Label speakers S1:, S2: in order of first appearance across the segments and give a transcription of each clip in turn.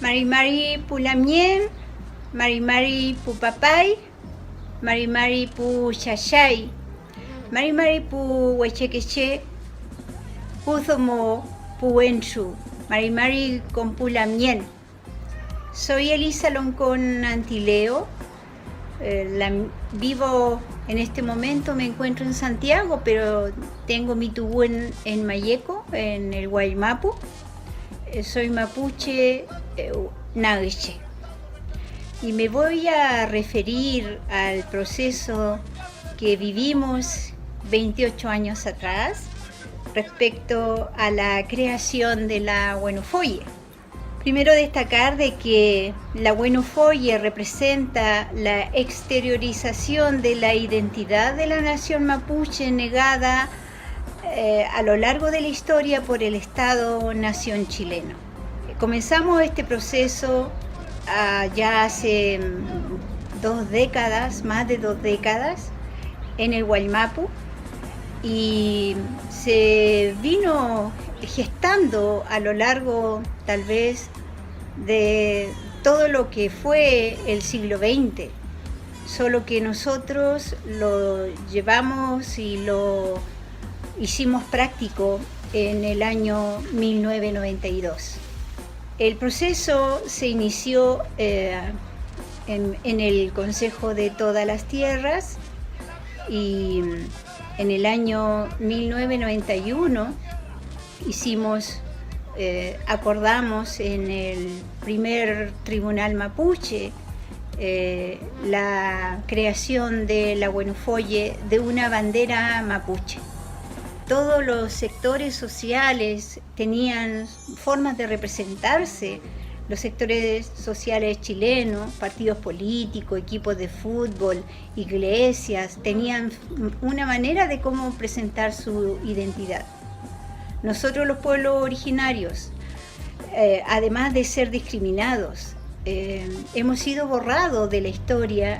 S1: Mari Mari Pulamien, Mari Mari Pupapay, Mari Mari Puchachay, Mari Mari Puhuechequeche, Puzomo Puenchu, Mari Mari con Pulamien. Soy Elisa Loncon Antileo, vivo en este momento, me encuentro en Santiago, pero tengo mi tubú en Mayeco, en el Guaymapu. Soy mapuche nagueche y me voy a referir al proceso que vivimos 28 años atrás respecto a la creación de la Wenu Foye. Primero destacar de que la Wenu Foye representa la exteriorización de la identidad de la nación mapuche negada a lo largo de la historia por el Estado-nación chileno. Comenzamos este proceso ya hace 2 décadas, más de 2 décadas, en el Guaymapu, y se vino gestando a lo largo, tal vez, de todo lo que fue el siglo XX, solo que nosotros lo llevamos y lo hicimos práctico en el año 1992. El proceso se inició en el Consejo de Todas las Tierras y en el año 1991 acordamos en el primer tribunal mapuche la creación de la Wenu Foye de una bandera mapuche. Todos los sectores sociales tenían formas de representarse, los sectores sociales chilenos, partidos políticos, equipos de fútbol, iglesias, tenían una manera de cómo presentar su identidad. Nosotros los pueblos originarios, además de ser discriminados, hemos sido borrados de la historia,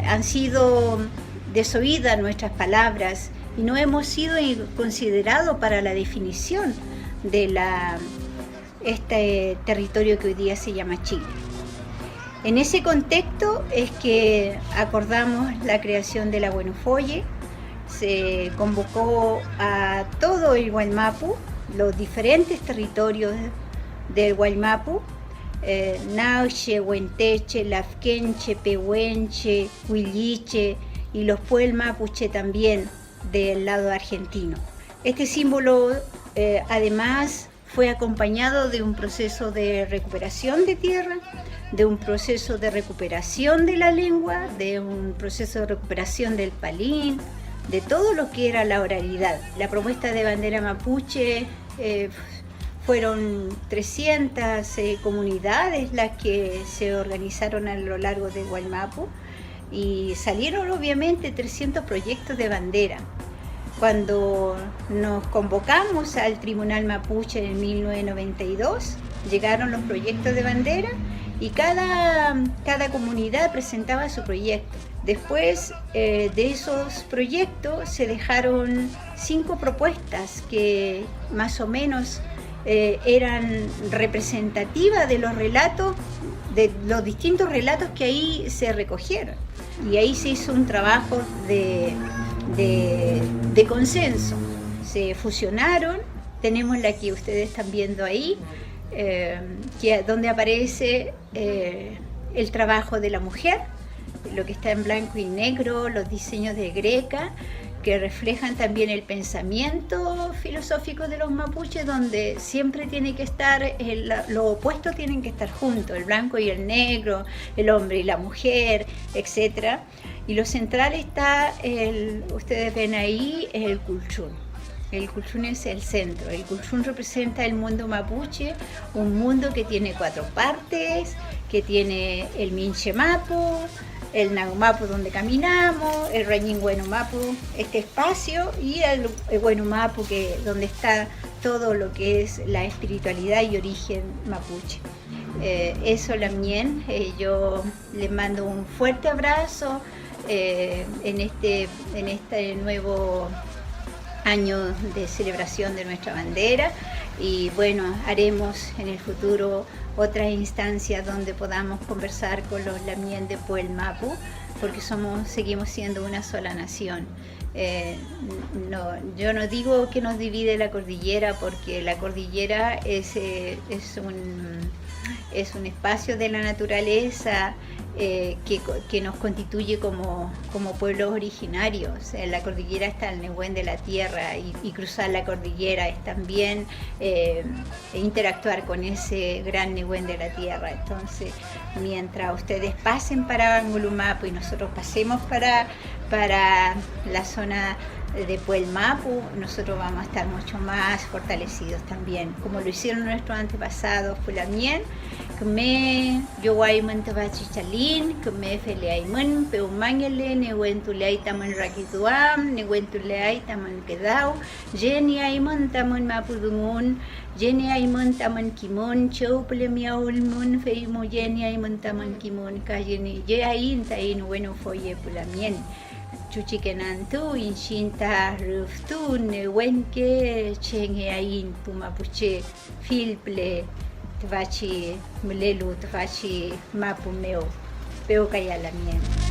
S1: han sido desoídas nuestras palabras, y no hemos sido considerados para la definición de este territorio que hoy día se llama Chile. En ese contexto es que acordamos la creación de la Wenu Foye. Se convocó a todo el Guaymapu, los diferentes territorios del Guaymapu, Nauche, Huenteche, Lafkenche, Pehuenche, Huilliche y los pueblos mapuche también del lado argentino. Este símbolo además fue acompañado de un proceso de recuperación de tierra, de un proceso de recuperación de la lengua, de un proceso de recuperación del palín, de todo lo que era la oralidad. La propuesta de Bandera Mapuche fueron 300 comunidades las que se organizaron a lo largo de Guaymapu, y salieron obviamente 300 proyectos de bandera. Cuando nos convocamos al Tribunal Mapuche en 1992, llegaron los proyectos de bandera y cada comunidad presentaba su proyecto. Después de esos proyectos se dejaron 5 propuestas que más o menos eran representativas de los relatos, de los distintos relatos que ahí se recogieron. Y ahí se hizo un trabajo de consenso. Se fusionaron, tenemos la que ustedes están viendo ahí, donde aparece el trabajo de la mujer, lo que está en blanco y negro, los diseños de Greca, que reflejan también el pensamiento filosófico de los mapuches, donde siempre tiene que estar, los opuestos tienen que estar juntos, el blanco y el negro, el hombre y la mujer, etc. Y lo central está, ustedes ven ahí, el culchún. El culchún es el centro. El culchún representa el mundo mapuche, un mundo que tiene 4 partes, que tiene el Minche Mapu, el Nagumapu donde caminamos, el Rañín Wenu Mapu, este espacio, y el Wenu Mapu, donde está todo lo que es la espiritualidad y origen mapuche. Eso también, yo les mando un fuerte abrazo en este nuevo año de celebración de nuestra bandera, y bueno, haremos en el futuro otras instancias donde podamos conversar con los lamien de Puel Mapu, porque seguimos siendo una sola nación. Yo no digo que nos divide la cordillera, porque la cordillera es un espacio de la naturaleza que nos constituye como pueblos originarios. En la cordillera está el Neuquén de la tierra, y cruzar la cordillera es también interactuar con ese gran Neuquén de la tierra. Entonces, mientras ustedes pasen para Angulumapu y nosotros pasemos para la zona de Puel Mapu, nosotros vamos a estar mucho más fortalecidos también, como lo hicieron nuestros antepasados Pulamien, que me Yowaiman Tabachichalin, que me Feleaiman, Peumangele, Nehuentulei Taman rakizuam, Nehuentulei Taman Kedau, Jenny Aiman Taman Mapudungun, Jenny Aiman Taman Kimon, Choupulemiaulmun, Feimo Jenny Aiman Taman Kimon, Kajeni, Jeain Tain Wenu Foye Pulamien. Chuchikenantu, Inchinta, Ruftu, Newenke, Chengeain, Pumapuche, Filple, Tvachi, Mlelu, Tvachi, Mapumeo, Peocayalamien.